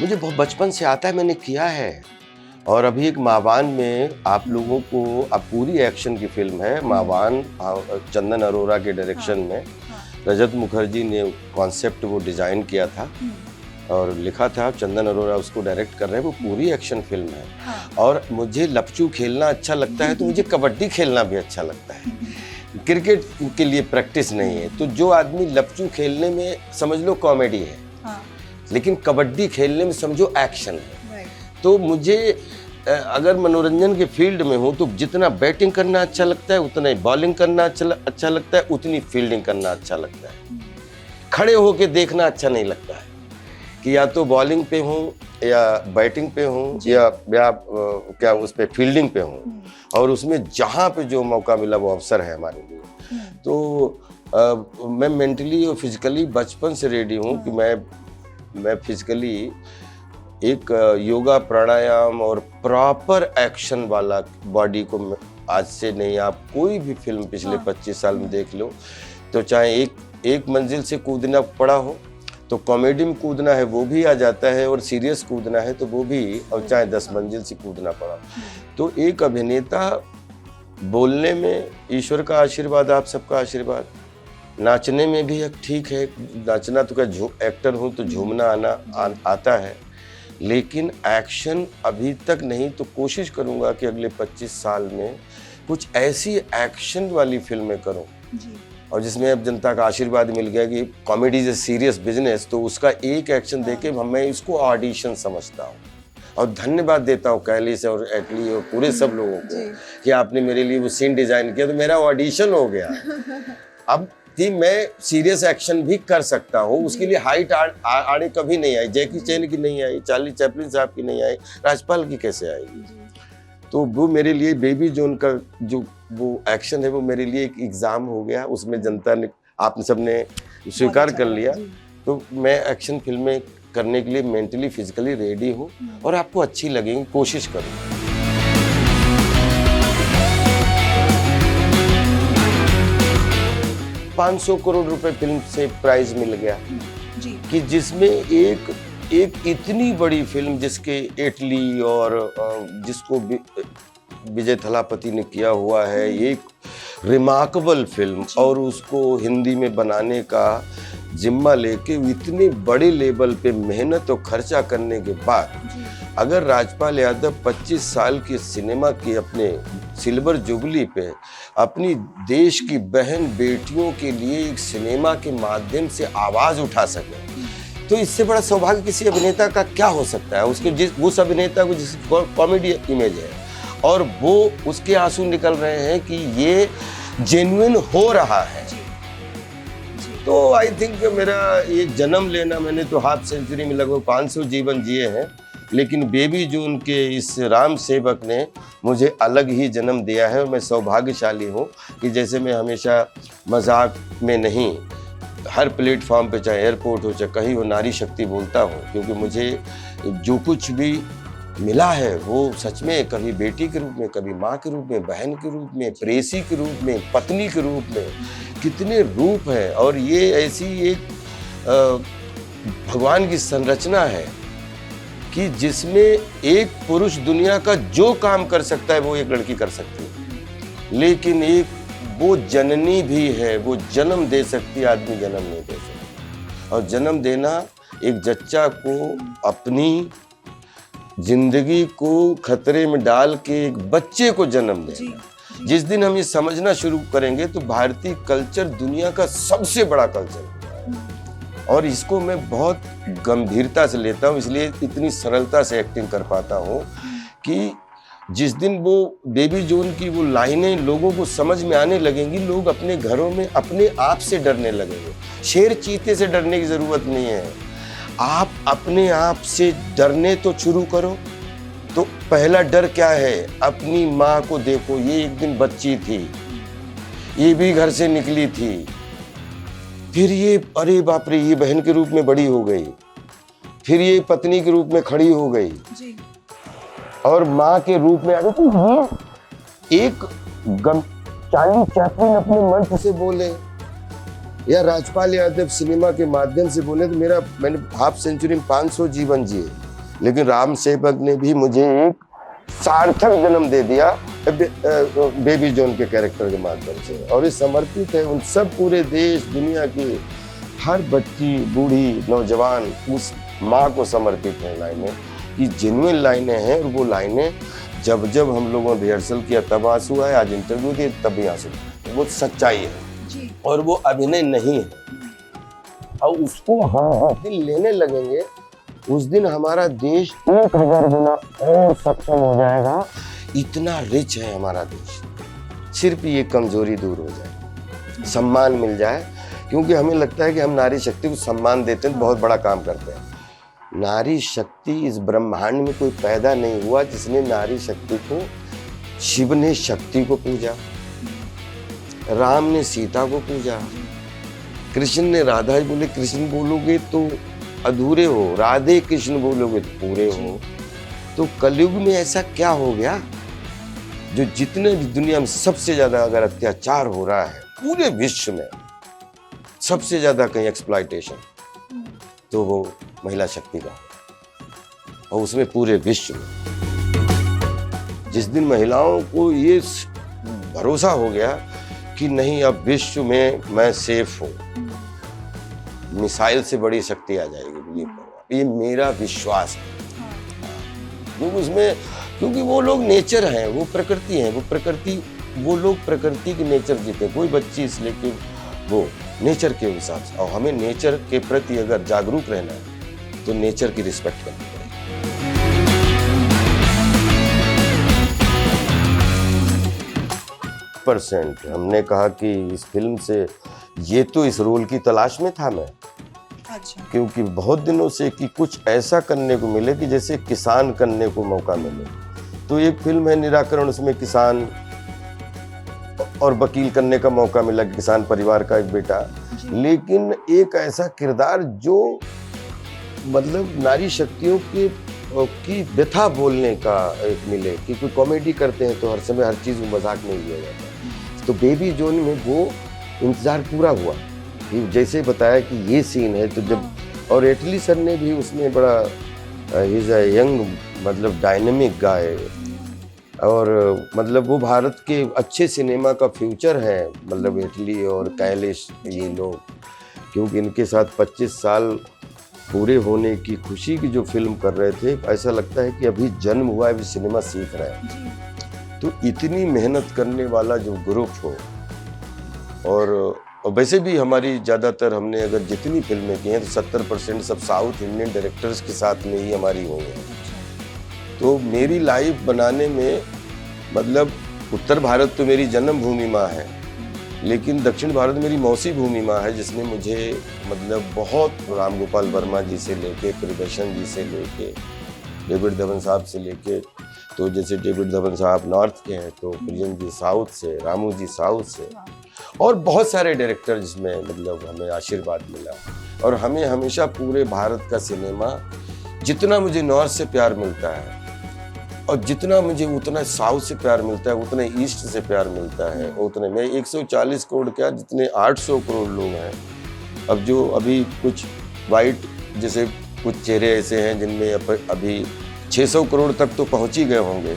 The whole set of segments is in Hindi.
मुझे बहुत बचपन से आता है, मैंने किया है। और अभी एक मावान में आप लोगों को, अब पूरी एक्शन की फिल्म है मावान, चंदन अरोरा के डायरेक्शन में रजत मुखर्जी ने कॉन्सेप्ट वो डिज़ाइन किया था और लिखा था, चंदन अरोरा उसको डायरेक्ट कर रहे हैं। वो पूरी एक्शन फिल्म है। और मुझे लपचू खेलना अच्छा लगता है तो मुझे कबड्डी खेलना भी अच्छा लगता है। क्रिकेट के लिए प्रैक्टिस नहीं है, तो जो आदमी लपचू खेलने में समझ लो कॉमेडी है, लेकिन कबड्डी खेलने में समझो एक्शन है। तो मुझे अगर मनोरंजन के फील्ड में हूँ तो जितना बैटिंग करना अच्छा लगता है उतना ही बॉलिंग करना अच्छा लगता है, उतनी फील्डिंग करना अच्छा लगता है। खड़े होके देखना अच्छा नहीं लगता है कि या तो बॉलिंग पे हूँ या बैटिंग पे हूँ या क्या उस पे फील्डिंग पे हूँ, और उसमें जहाँ पे जो मौका मिला वो अवसर है हमारे लिए। तो मैं मेंटली और फिजिकली बचपन से रेडी हूँ कि मैं फिजिकली एक योगा प्राणायाम और प्रॉपर एक्शन वाला बॉडी को, आज से नहीं आप कोई भी फिल्म पिछले 25 साल में देख लो, तो चाहे एक मंजिल से कूदना पड़ा हो तो कॉमेडी में कूदना है वो भी आ जाता है, और सीरियस कूदना है तो वो भी, और चाहे 10 मंजिल से कूदना पड़ा। तो एक अभिनेता बोलने में ईश्वर का आशीर्वाद, आप सबका आशीर्वाद, नाचने में भी ठीक है, नाचना तो क्या, एक्टर हूँ तो झूमना आता है, लेकिन एक्शन अभी तक नहीं। तो कोशिश करूँगा कि अगले 25 साल में कुछ ऐसी एक्शन वाली फिल्में करूँ, और जिसमें अब जनता का आशीर्वाद मिल गया कि कॉमेडी इज सीरियस बिजनेस, तो उसका एक एक्शन देके मैं इसको ऑडिशन समझता हूँ। और धन्यवाद देता हूँ कैली से और एटली और पूरे सब लोगों को कि आपने मेरे लिए वो सीन डिजाइन किया, तो मेरा ऑडिशन हो गया। अब कि मैं सीरियस एक्शन भी कर सकता हूँ, उसके लिए हाइट आड़े कभी नहीं आई, जैकी चैन की नहीं आई, चार्ली चैपलिन साहब की नहीं आई, राजपाल की कैसे आएगी। तो वो मेरे लिए बेबी जोन का जो वो एक्शन है वो मेरे लिए एक एग्जाम हो गया, उसमें जनता ने, आप सबने स्वीकार कर लिया। तो मैं एक्शन फिल्में करने के लिए मेंटली फिजिकली रेडी हूँ और आपको अच्छी लगेंगी, कोशिश करूँ। 500 करोड़ रुपए फिल्म से प्राइज मिल गया कि जिसमें एक इतनी बड़ी फिल्म जिसके इटली और जिसको विजय थलापति ने किया हुआ है, एक रिमार्केबल फिल्म, और उसको हिंदी में बनाने का जिम्मा लेके इतने बड़े लेवल पे मेहनत और खर्चा करने के बाद अगर राजपाल यादव 25 साल की सिनेमा की अपने सिल्वर जुबली पे अपनी देश की बहन बेटियों के लिए एक सिनेमा के माध्यम से आवाज उठा सके, तो इससे बड़ा सौभाग्य किसी अभिनेता का क्या हो सकता है। उसके उस अभिनेता को जिस कॉमेडी इमेज है और वो उसके आंसू निकल रहे हैं कि ये जेन्युइन हो रहा है। तो आई थिंक मेरा ये जन्म लेना, मैंने तो हाफ सेंचुरी में लगभग 500 जीवन जिए हैं, लेकिन बेबी जून के इस राम सेवक ने मुझे अलग ही जन्म दिया है। और मैं सौभाग्यशाली हूँ कि जैसे मैं हमेशा मजाक में नहीं, हर प्लेटफॉर्म पे, चाहे एयरपोर्ट हो चाहे कहीं हो, नारी शक्ति बोलता हूँ, क्योंकि मुझे जो कुछ भी मिला है वो सच में कभी बेटी के रूप में, कभी माँ के रूप में, बहन के रूप में, प्रेसी के रूप में, पत्नी के रूप में, कितने रूप हैं। और ये ऐसी एक भगवान की संरचना है कि जिसमें एक पुरुष दुनिया का जो काम कर सकता है वो एक लड़की कर सकती है, लेकिन एक वो जननी भी है, वो जन्म दे सकती है, आदमी जन्म नहीं दे सकता। और जन्म देना एक जच्चा को अपनी जिंदगी को खतरे में डाल के एक बच्चे को जन्म देना, जिस दिन हम ये समझना शुरू करेंगे तो भारतीय कल्चर दुनिया का सबसे बड़ा कल्चर है। और इसको मैं बहुत गंभीरता से लेता हूँ, इसलिए इतनी सरलता से एक्टिंग कर पाता हूँ कि जिस दिन वो बेबी जोन की वो लाइनें लोगों को समझ में आने लगेंगी, लोग अपने घरों में अपने आप से डरने लगेंगे। शेर चीते से डरने की जरूरत नहीं है, आप अपने आप से डरने तो शुरू करो। तो पहला डर क्या है, अपनी माँ को देखो, ये एक दिन बच्ची थी, ये भी घर से निकली थी, फिर ये अरे बाप रे ये बहन के रूप में बड़ी हो गई, फिर ये पत्नी के रूप में खड़ी हो गई जी। और माँ के रूप में आ गई। तो ये एक चार्ली चैपलिन अपने मंच से बोले या राजपाल यादव सिनेमा के माध्यम से बोले, तो मैंने हाफ सेंचुरी में 500 जीवन जिए, लेकिन राम सेवक ने भी मुझे एक सार्थक जन्म दे दिया बेबी जॉन के कैरेक्टर के माध्यम से, और ये समर्पित है उन सब पूरे देश दुनिया की हर बच्ची बूढ़ी नौजवान उस माँ को समर्पित है लाइनें, कि जेन्युइन लाइनें हैं। और वो लाइनें जब जब हम लोगों ने रिहर्सल किया तब आंसू आए, आज इंटरव्यू दिए तब भी आंसू, वो सच्चाई है और वो अभिनय नहीं है। और उसको हाँ दिल लेने लगेंगे, उस दिन हमारा देश 1000 गुना और सक्षम हो जाएगा। इतना रिच है हमारा देश, सिर्फ ये कमजोरी दूर हो जाए, सम्मान मिल जाए। क्योंकि हमें लगता है कि हम नारी शक्ति को सम्मान देते हैं तो बहुत बड़ा काम करते हैं। नारी शक्ति इस ब्रह्मांड में कोई पैदा नहीं हुआ जिसने नारी शक्ति को, शिव ने शक्ति को पूजा, राम ने सीता को पूजा, कृष्ण ने राधा, बोले कृष्ण बोलोगे तो अधूरे हो, राधे कृष्ण बोलोगे तो पूरे हो। तो कलयुग में ऐसा क्या हो गया जो जितने भी दुनिया में सबसे ज्यादा अगर अत्याचार हो रहा है पूरे विश्व में, सबसे ज्यादा कहीं एक्सप्लॉयटेशन, तो वो महिला शक्ति का, और उसमें पूरे विश्व में। जिस दिन महिलाओं को ये भरोसा हो गया कि नहीं अब विश्व में मैं सेफ हूँ, मिसाइल से बड़ी शक्ति आ जाएगी, बिलीव करो, ये मेरा विश्वास है। क्योंकि उसमें, क्योंकि वो लोग नेचर हैं, वो प्रकृति हैं, वो लोग प्रकृति के नेचर जीते। कोई बच्ची इसलिए कि वो नेचर के हिसाब से, और हमें नेचर के प्रति अगर जागरूक रहना है तो नेचर की रिस्पेक्ट करनी पड़ेगी। % हमने कहा कि इस फिल्म से, ये तो इस रोल की तलाश में था मैं। अच्छा। क्योंकि बहुत दिनों से कि कुछ ऐसा करने को मिले कि जैसे किसान करने को मौका मिले। तो एक फिल्म है निराकरण, उसमें किसान और वकील करने का मौका मिला, किसान परिवार का एक बेटा, लेकिन एक ऐसा किरदार जो मतलब नारी शक्तियों की व्यथा बोलने का एक मिले, कि कोई कॉमेडी करते हैं तो हर समय हर चीज़ में मजाक नहीं लिया जाता। तो बेबी जॉन में वो इंतजार पूरा हुआ कि जैसे बताया कि ये सीन है, तो जब, और एटली सर ने भी उसमें बड़ा इज अ यंग मतलब डायनेमिक गाय, और मतलब वो भारत के अच्छे सिनेमा का फ्यूचर है, मतलब एटली और कैलिश ये लोग, क्योंकि इनके साथ 25 साल पूरे होने की खुशी की जो फिल्म कर रहे थे, ऐसा लगता है कि अभी जन्म हुआ है, अभी सिनेमा सीख रहे हैं। तो इतनी मेहनत करने वाला जो ग्रुप हो, और वैसे भी हमारी ज़्यादातर, हमने अगर जितनी फिल्में की हैं तो 70% सब साउथ इंडियन डायरेक्टर्स के साथ में ही हमारी हुई हैं। तो मेरी लाइफ बनाने में, मतलब उत्तर भारत तो मेरी जन्मभूमि माँ है, लेकिन दक्षिण भारत मेरी मौसी भूमि माँ है, जिसने मुझे मतलब बहुत, राम गोपाल वर्मा जी से लेके, प्रियदर्शन जी से लेके, डेविड धवन साहब से लेके, तो जैसे डेविड धवन साहब नॉर्थ के हैं तो प्रियन जी साउथ से, रामू जी साउथ से, और बहुत सारे डायरेक्टर जिसमें मतलब हमें आशीर्वाद मिला। और हमें हमेशा पूरे भारत का सिनेमा, जितना मुझे नॉर्थ से प्यार मिलता है और जितना मुझे उतना साउथ से प्यार मिलता है, उतना ईस्ट से प्यार मिलता है, उतने में 140 करोड़ क्या, जितने 800 करोड़ लोग हैं। अब जो अभी कुछ वाइट, जैसे कुछ चेहरे ऐसे हैं जिनमें अभी 600 करोड़ तक तो पहुंच ही गए होंगे,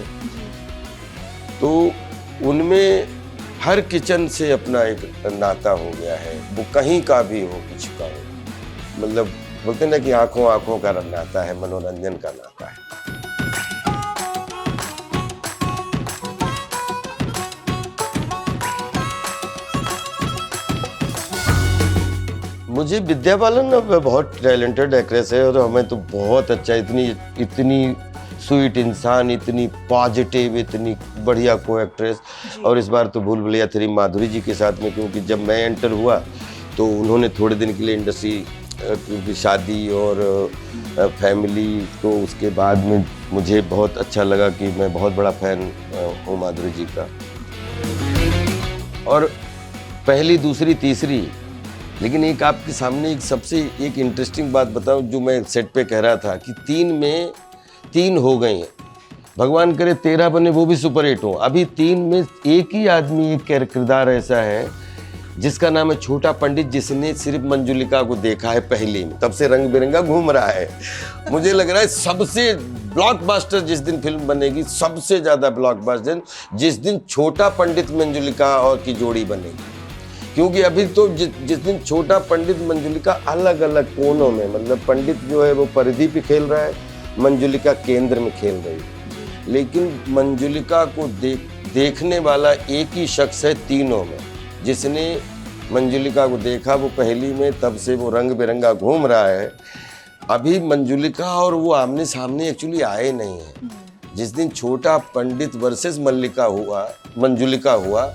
तो उनमें हर किचन से अपना एक नाता हो गया है, वो कहीं का भी हो, कुछ का हो, मतलब बोलते ना कि आंखों आंखों का नाता है, मनोरंजन का नाता है। मुझे विद्या बालन बहुत टैलेंटेड एक्ट्रेस है, और हमें तो बहुत अच्छा, इतनी स्वीट इंसान, इतनी पॉजिटिव, इतनी बढ़िया को एक्ट्रेस। और इस बार तो भूल भुलैया 3 माधुरी जी के साथ में, क्योंकि जब मैं एंटर हुआ तो उन्होंने थोड़े दिन के लिए इंडस्ट्री, क्योंकि शादी और फैमिली, तो उसके बाद में मुझे बहुत अच्छा लगा कि मैं बहुत बड़ा फैन हूँ माधुरी जी का। और पहली, दूसरी, तीसरी, लेकिन एक आपके सामने एक सबसे एक इंटरेस्टिंग बात बताऊं, जो मैं सेट पे कह रहा था कि 3 में 3 हो गई हैं, भगवान करे 13 बने, वो भी सुपर हिट हो। अभी 3 में एक ही आदमी, एक किरदार ऐसा है जिसका नाम है छोटा पंडित, जिसने सिर्फ मंजुलिका को देखा है पहली में, तब से रंग बिरंगा घूम रहा है। मुझे लग रहा है सबसे ब्लॉकबस्टर जिस दिन फिल्म बनेगी, सबसे ज्यादा ब्लॉकबस्टर जिस दिन छोटा पंडित मंजुलिका और की जोड़ी बनेगी। क्योंकि अभी तो जिस दिन छोटा पंडित मंजुलिका अलग अलग कोनों में, मतलब पंडित जो है वो परिधि पे खेल रहा है, मंजुलिका केंद्र में खेल रही है, लेकिन मंजुलिका को देखने वाला एक ही शख्स है तीनों में। जिसने मंजुलिका को देखा वो पहली में, तब से वो रंग बिरंगा घूम रहा है। अभी मंजुलिका और वो आमने सामने एक्चुअली आए नहीं है। जिस दिन छोटा पंडित वर्सेस मंजुलिका हुआ,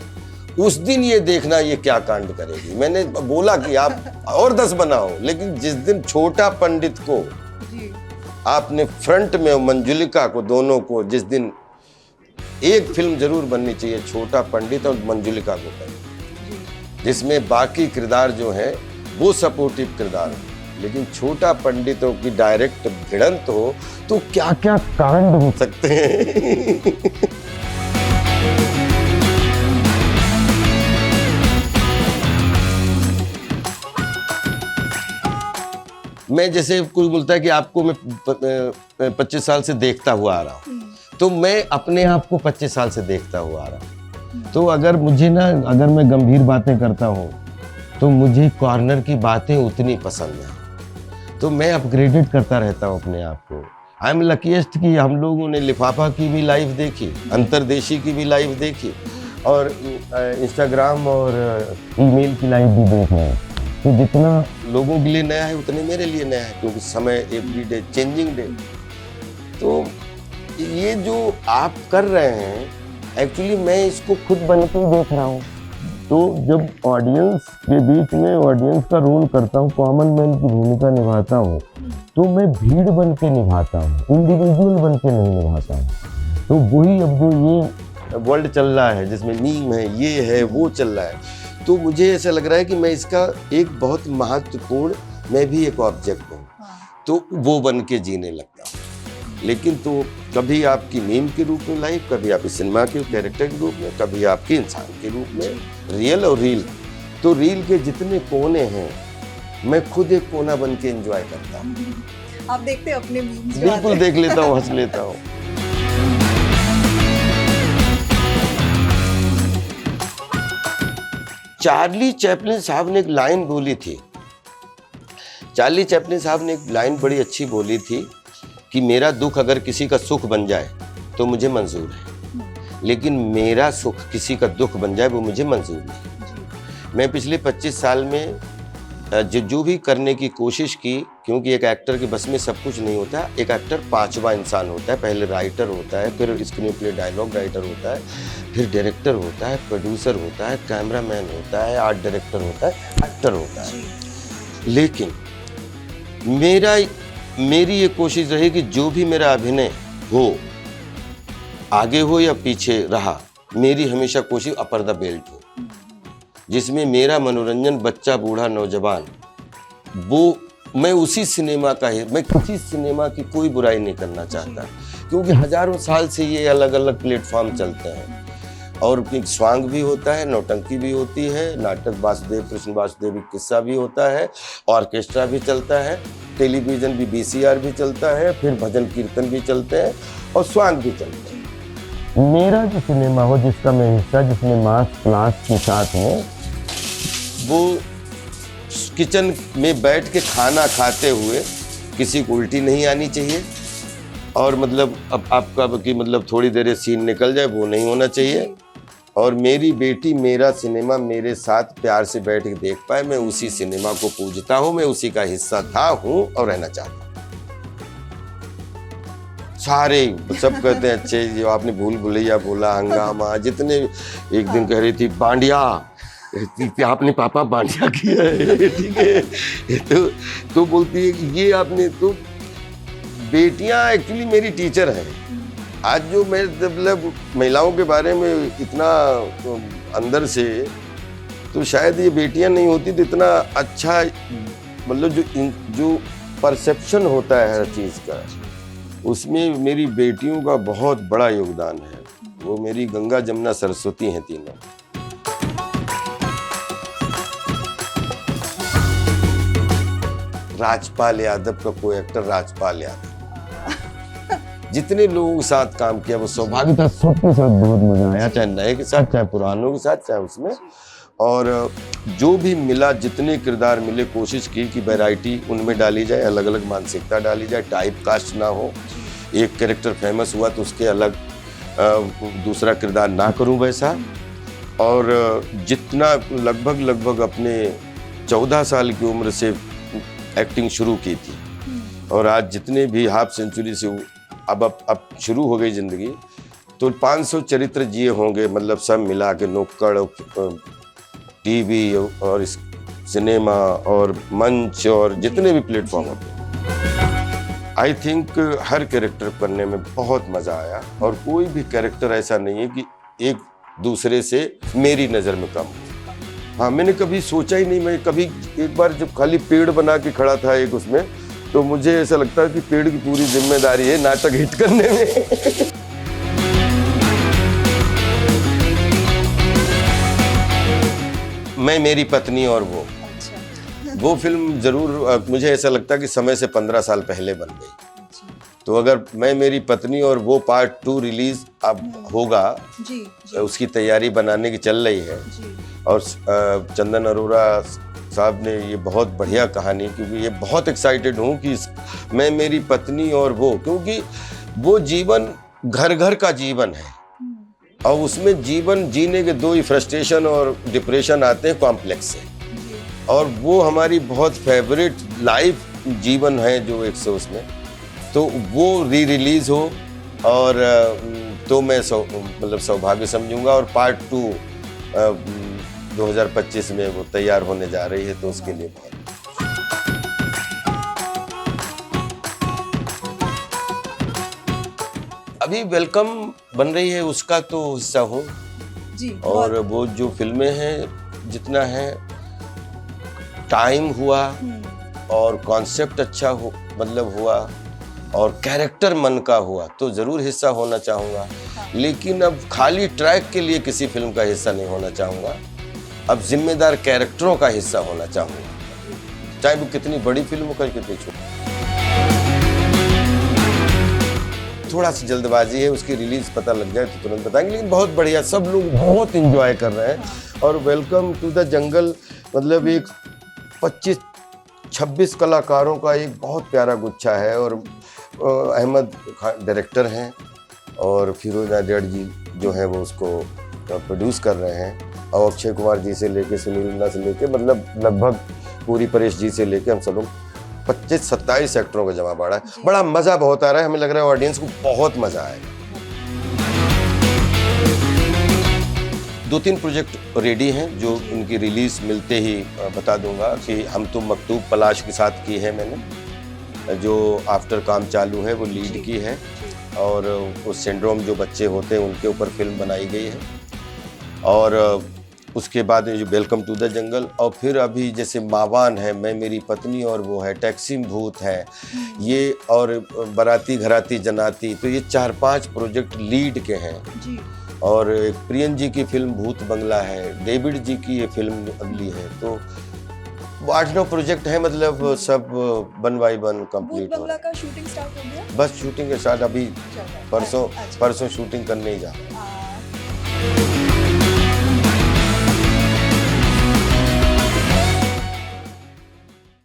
उस दिन ये देखना ये क्या कांड करेगी। मैंने बोला कि आप और 10 बनाओ, लेकिन जिस दिन छोटा पंडित को आपने फ्रंट में, मंजुलिका को, दोनों को, जिस दिन एक फिल्म जरूर बननी चाहिए छोटा पंडित और मंजुलिका को पहले, जिसमें बाकी किरदार जो है वो सपोर्टिव किरदार हो, लेकिन छोटा पंडितों की डायरेक्ट भिड़ंत हो तो क्या क्या कांड हो सकते हैं। मैं जैसे कोई बोलता है कि आपको मैं 25 साल से देखता हुआ आ रहा हूँ, तो मैं अपने आप को 25 साल से देखता हुआ आ रहा हूँ। तो अगर मैं गंभीर बातें करता हूँ तो मुझे कॉर्नर की बातें उतनी पसंद है, तो मैं अपग्रेडेड करता रहता हूँ अपने आप को। आई एम लकीएस्ट कि हम लोगों ने लिफाफा की भी लाइव देखी, अंतरदेशी की भी लाइव देखी, और इंस्टाग्राम और ईमेल की लाइव भी देख रहे हैं। तो जितना लोगों के लिए नया है उतने मेरे लिए नया है, क्योंकि समय एवरी डे चेंजिंग डे। तो ये जो आप कर रहे हैं, एक्चुअली मैं इसको खुद बन के देख रहा हूँ। तो जब ऑडियंस के बीच में ऑडियंस का रोल करता हूँ, कॉमन मैन की भूमिका निभाता हूँ, तो मैं भीड़ बन के निभाता हूँ, इंडिविजुअल बन के नहीं निभाता हूँ। तो वही अब जो ये वर्ल्ड चल रहा है, जिसमें मीम है, ये है, वो चल रहा है, तो मुझे ऐसा लग रहा है कि मैं इसका एक बहुत महत्वपूर्ण, मैं भी एक ऑब्जेक्ट हूँ, तो वो बन के जीने लगता हूँ। लेकिन तो कभी आपकी मीम के रूप में लाइव, कभी आपकी सिनेमा के कैरेक्टर के रूप में, कभी आपके इंसान के रूप में, रियल और रील। तो रील के जितने कोने हैं, मैं खुद एक कोना बन के एंजॉय करता हूँ। आप देखते हैं अपने मीम्स? बिल्कुल देख लेता हूँ, हंस लेता हूँ। चार्ली चैपलिन साहब ने एक लाइन बोली थी, चार्ली चैपलिन साहब ने एक लाइन बड़ी अच्छी बोली थी कि मेरा दुख अगर किसी का सुख बन जाए तो मुझे मंजूर है, लेकिन मेरा सुख किसी का दुख बन जाए वो मुझे मंजूर नहीं। मैं पिछले 25 साल में जो भी करने की कोशिश की, क्योंकि एक एक्टर के बस में सब कुछ नहीं होता। एक एक्टर 5वां इंसान होता है, पहले राइटर होता है, फिर स्क्रीन प्ले डायलॉग राइटर होता है, फिर डायरेक्टर होता है, प्रोड्यूसर होता है, कैमरामैन होता है, आर्ट डायरेक्टर होता है, एक्टर होता है। लेकिन मेरी ये कोशिश रही कि जो भी मेरा अभिनय हो, आगे हो या पीछे रहा, मेरी हमेशा कोशिश अपर द बेल्ट हो, जिसमें मेरा मनोरंजन बच्चा, बूढ़ा, नौजवान, वो मैं उसी सिनेमा का ही, मैं किसी सिनेमा की कोई बुराई नहीं करना चाहता, क्योंकि हजारों साल से ये अलग अलग प्लेटफॉर्म चलते हैं, और स्वांग भी होता है, नौटंकी भी होती है, नाटक वासुदेव कृष्ण वासुदेव किस्सा भी होता है, ऑर्केस्ट्रा भी चलता है, टेलीविजन भी, VCR भी चलता है, फिर भजन कीर्तन भी चलते हैं, और स्वांग भी चलते हैं। मेरा जो सिनेमा हो, जिसका मैं हिस्सा, जिसमें मास क्लास के साथ हूँ, वो किचन में बैठ के खाना खाते हुए किसी को उल्टी नहीं आनी चाहिए, और मतलब अब आपका कि मतलब थोड़ी देर सीन निकल जाए वो नहीं होना चाहिए, और मेरी बेटी मेरा सिनेमा मेरे साथ प्यार से बैठ के देख पाए। मैं उसी सिनेमा को पूजता हूँ, मैं उसी का हिस्सा था, हूँ और रहना चाहता हूँ। सारे सब कहते हैं अच्छे, जो आपने भूल भुलैया बोला, हंगामा, जितने एक दिन कह रही थी बांडिया, आपने पापा बांडिया किया है, ठीक है, तो बोलती है कि ये आपने, तो बेटियां एक्चुअली मेरी टीचर हैं। आज जो मैं मतलब महिलाओं के बारे में इतना अंदर से, तो शायद ये बेटियां नहीं होती तो इतना अच्छा, मतलब जो परसेप्शन होता है हर चीज़ का, उसमें मेरी बेटियों का बहुत बड़ा योगदान है। वो मेरी गंगा जमुना सरस्वती हैं तीनों। राजपाल यादव का कोई एक्टर, राजपाल यादव, जितने लोगों के साथ काम किया वो सौभाग्य था, सबके साथ बहुत मजा आया, चाहे नए के साथ, चाहे पुरानों के साथ, चाहे उसमें। और जो भी मिला, जितने किरदार मिले, कोशिश की कि वैरायटी उनमें डाली जाए, अलग अलग मानसिकता डाली जाए, टाइप कास्ट ना हो। एक कैरेक्टर फेमस हुआ तो उसके अलग दूसरा किरदार ना करूं वैसा। और जितना लगभग अपने 14 साल की उम्र से एक्टिंग शुरू की थी, और आज जितने भी हाफ सेंचुरी से अब शुरू हो गई जिंदगी, तो 500 चरित्र जिए होंगे, मतलब सब मिला के, नुक्कड़, टीवी और सिनेमा और मंच और जितने भी प्लेटफॉर्म होते हैं। आई थिंक हर कैरेक्टर करने में बहुत मज़ा आया, और कोई भी कैरेक्टर ऐसा नहीं है कि एक दूसरे से मेरी नज़र में कम हो। हाँ, मैंने कभी सोचा ही नहीं, मैं कभी एक बार जब खाली पेड़ बना के खड़ा था एक उसमें, तो मुझे ऐसा लगता है कि पेड़ की पूरी जिम्मेदारी है नाटक हिट करने में। मैं, मेरी पत्नी और वो फिल्म जरूर, मुझे ऐसा लगता है कि समय से 15 साल पहले बन गई। तो अगर मैं, मेरी पत्नी और वो पार्ट 2 रिलीज अब होगा, जी। उसकी तैयारी बनाने की चल रही है। और चंदन अरोरा साहब ने ये बहुत बढ़िया कहानी, क्योंकि ये बहुत एक्साइटेड हूँ कि मैं, मेरी पत्नी और वो, क्योंकि वो जीवन घर घर का जीवन है, और उसमें जीवन जीने के 2 ही फ्रस्ट्रेशन और डिप्रेशन आते हैं कॉम्प्लेक्स से, और वो हमारी बहुत फेवरेट लाइफ जीवन है जो एक से उसमें, तो वो रिलीज हो, और तो मैं मतलब सौभाग्य समझूंगा। और पार्ट 2 2025 में वो तैयार होने जा रही है, तो उसके लिए बहुत अभी वेलकम बन रही है, उसका तो हिस्सा हूँ जी। और वो जो फिल्में हैं, जितना है टाइम हुआ और कॉन्सेप्ट अच्छा हो, मतलब हुआ, और कैरेक्टर मन का हुआ, तो ज़रूर हिस्सा होना चाहूँगा। लेकिन अब खाली ट्रैक के लिए किसी फिल्म का हिस्सा नहीं होना चाहूँगा, अब जिम्मेदार कैरेक्टरों का हिस्सा होना चाहूँगा, चाहे वो कितनी बड़ी फिल्म हो, कितनी छोटी। थोड़ा सी जल्दबाजी है, उसकी रिलीज पता लग जाए तो तुरंत बताएंगे, लेकिन बहुत बढ़िया, सब लोग बहुत एंजॉय कर रहे हैं। और वेलकम टू द जंगल मतलब एक 25-26 कलाकारों का एक बहुत प्यारा गुच्छा है, और अहमद खान डायरेक्टर हैं, और फिरोज नाडियाड जी जो हैं वो उसको प्रोड्यूस कर रहे हैं, और अक्षय कुमार जी से लेके, सुनील मिन्ना से लेके, मतलब लगभग पूरी परेश जी से लेके हम सब लोग 25-27 एक्टरों का जमा बाड़ा है। बड़ा मज़ा बहुत आ रहा है, हमें लग रहा है ऑडियंस को बहुत मज़ा आएगा। 2-3 प्रोजेक्ट रेडी हैं, जो उनकी रिलीज मिलते ही बता दूंगा। कि हम तुम मकतूब पलाश के साथ की है मैंने, जो आफ्टर काम चालू है वो लीड की है, और वो सिंड्रोम जो बच्चे होते हैं उनके ऊपर फिल्म बनाई गई है। और उसके बाद जो वेलकम टू द जंगल, और फिर अभी जैसे मावान है, मैं, मेरी पत्नी और वो है, टैक्सी भूत है ये, और बाराती घराती जनाती, तो ये 4-5 प्रोजेक्ट लीड के हैं जी। और एक प्रियन जी की फिल्म भूत बंगला है, डेविड जी की ये फिल्म अगली है, तो 8-9 प्रोजेक्ट है, मतलब सब 1 by 1 कंप्लीट हो। बंगला का शूटिंग स्टार्ट हो गया? बस शूटिंग के साथ अभी परसों शूटिंग करने ही जा रहे हैं।